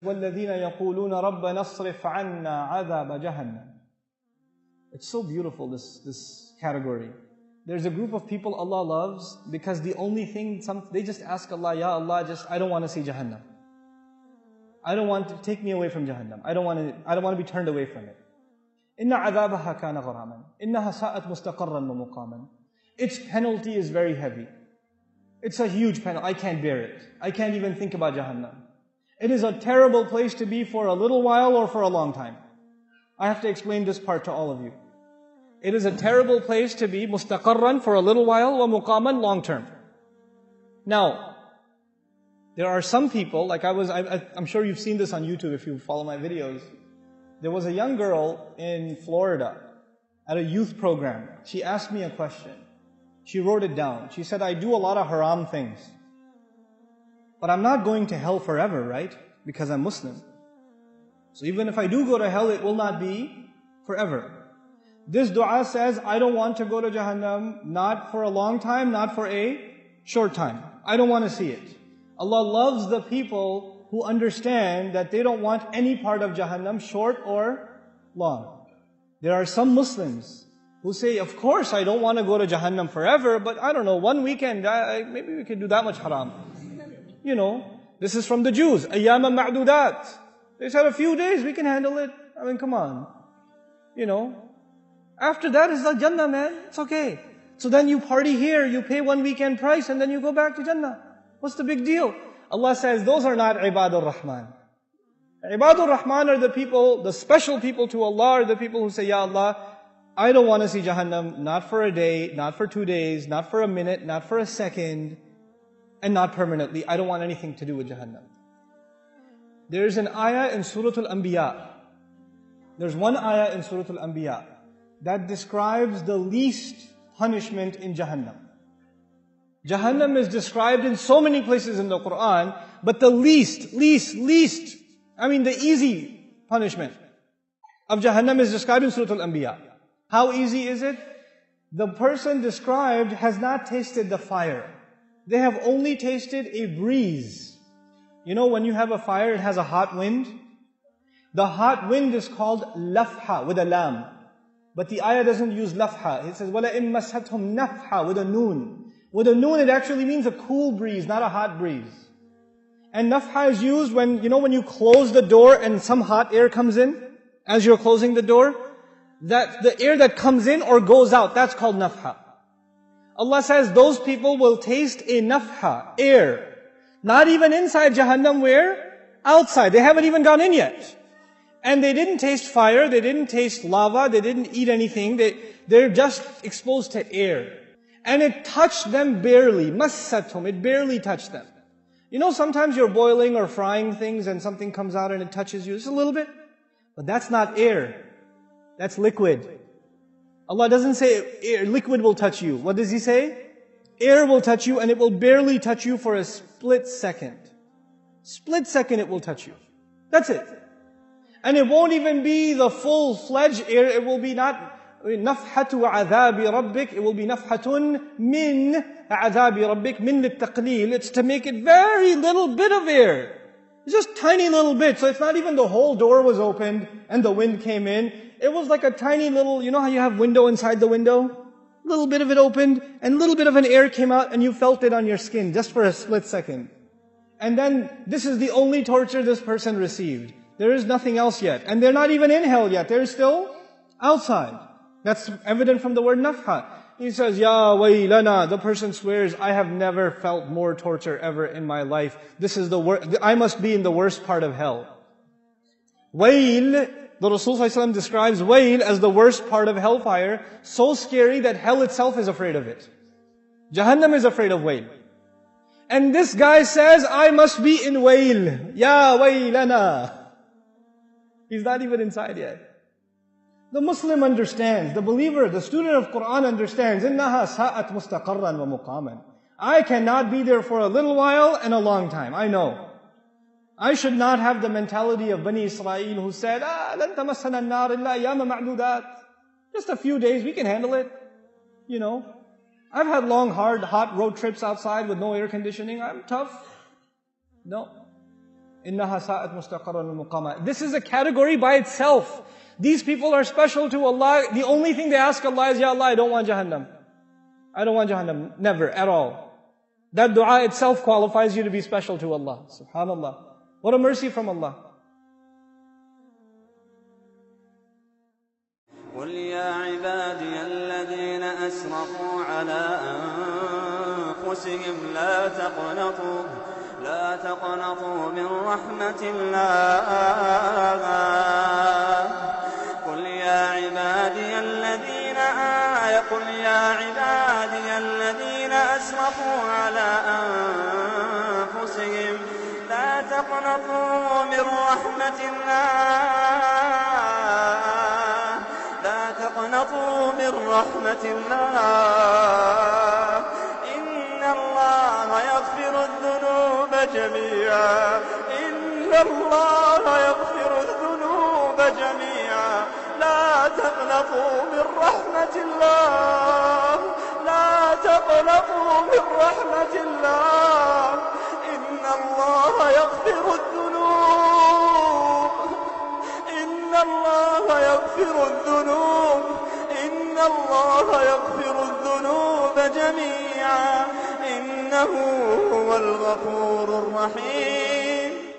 وَالَّذِينَ يَقُولُونَ رَبَّنَا اصْرِفْ عَنَّا عَذَابَ جَهَنَّمَ. It's so beautiful, this category. There's a group of people Allah loves because the only thing, they just ask Allah, Ya Allah, I don't want to see Jahannam. I don't want to take me away from Jahannam. I don't want to be turned away from it. إِنَّ عَذَابَهَا كَانَ غَرَامًا إِنَّهَا سَاءَتْ مُسْتَقَرًّا وَمُقَامًا. Its penalty is very heavy. It's a huge penalty. I can't bear it. I can't even think about Jahannam. It is a terrible place to be for a little while or for a long time. I have to explain this part to all of you. It is a terrible place to be, mustaqarran, for a little while, wa muqaman, long term. Now, there are some people, like I'm sure you've seen this on YouTube if you follow my videos. There was a young girl in Florida at a youth program. She asked me a question. She wrote it down. She said, I do a lot of haram things. But I'm not going to hell forever, right? Because I'm Muslim. So even if I do go to hell, it will not be forever. This dua says, I don't want to go to Jahannam, not for a long time, not for a short time. I don't want to see it. Allah loves the people who understand that they don't want any part of Jahannam, short or long. There are some Muslims who say, of course I don't want to go to Jahannam forever, but I don't know, one weekend, maybe we could do that much haram. You know, this is from the Jews. Ayyama ma'dudat. They said a few days, we can handle it. I mean, come on. You know, after that is the Jannah, man. It's okay. So then you party here, you pay one weekend price, and then you go back to Jannah. What's the big deal? Allah says, those are not Ibadur Rahman. Ibadur Rahman are the people, the special people to Allah are the people who say, Ya Allah, I don't want to see Jahannam, not for a day, not for 2 days, not for a minute, not for a second, and not permanently. I don't want anything to do with Jahannam. There's an ayah in Surah Al-Anbiya. There's one ayah in Surah Al-Anbiya that describes the least punishment in Jahannam. Jahannam is described in so many places in the Quran, but the least, the easy punishment of Jahannam is described in Surah Al-Anbiya. How easy is it? The person described has not tasted the fire. They have only tasted a breeze. You know, when you have a fire, it has a hot wind. The hot wind is called lafha, with a lam. But the ayah doesn't use lafha. It says, وَلَئِن مَسَّتْهُمْ نَفْحَ, with a noon. With a noon, it actually means a cool breeze, not a hot breeze. And nafha is used when, when you close the door and some hot air comes in, as you're closing the door, that the air that comes in or goes out, that's called nafha. Allah says those people will taste a nafha, air. Not even inside Jahannam, where? Outside. They haven't even gone in yet. And they didn't taste fire, they didn't taste lava, they didn't eat anything. They're just exposed to air. And it touched them barely. Massatum, it barely touched them. You know, sometimes you're boiling or frying things and something comes out and it touches you just a little bit. But that's not air. That's liquid. Allah doesn't say air, liquid will touch you. What does He say? Air will touch you and it will barely touch you for a split second. Split second it will touch you. That's it. And it won't even be the full-fledged air. It will be not nafhatu adhabi rabbik. It will be nafhatun min adhabi rabbik, min littaqleel. It's to make it very little bit of air. It's just tiny little bit. So it's not even the whole door was opened and the wind came in. It was like a tiny little, you know how you have window inside the window? A little bit of it opened and a little bit of an air came out and you felt it on your skin just for a split second. And then this is the only torture this person received. There is nothing else yet. And they're not even in hell yet. They're still outside. That's evident from the word nafha. He says, Ya waylana, the person swears, I have never felt more torture ever in my life. This is the worst, I must be in the worst part of hell. Wayl, the Rasul ﷺ describes wayl as the worst part of hellfire, so scary that hell itself is afraid of it. Jahannam is afraid of wayl. And this guy says, I must be in wayl. Ya waylana. He's not even inside yet. The Muslim understands, the believer, the student of Quran understands, إِنَّهَا سَاءَتْ مُسْتَقَرًّا وَمُقَامًا. I cannot be there for a little while and a long time. I know. I should not have the mentality of Bani Israel who said, لَن تَمَسَّنَا النَّارِ إِلَّا أَيَّامًا مَعْدُودَاتٍ. Just a few days, we can handle it. You know, I've had long, hard, hot road trips outside with no air conditioning. I'm tough. No. إِنَّهَا سَاءَتْ مُسْتَقَرًّا وَمُقَامًا. This is a category by itself. These people are special to Allah. The only thing they ask Allah is, Ya Allah, I don't want Jahannam. I don't want Jahannam. Never, at all. That dua itself qualifies you to be special to Allah. Subhanallah. What a mercy from Allah. قل يا عبادي الذين أسرفوا على أنفسهم لا تقنطوا من رحمة الله. قل يا عبادي الذين أسرفوا على أنفسهم لا تقنطوا من رحمة الله. لا تقنطوا من رحمة الله. إن الله يغفر الذنوب جميعا. إن الله يغفر الذنوب جميعا. لا تقنطوا من رحمة الله. لا تقنطوا من رحمة الله. إن الله يغفر الذنوب. إن الله يغفر الذنوب. إن الله يغفر الذنوب جميعا. إنه هو الغفور الرحيم.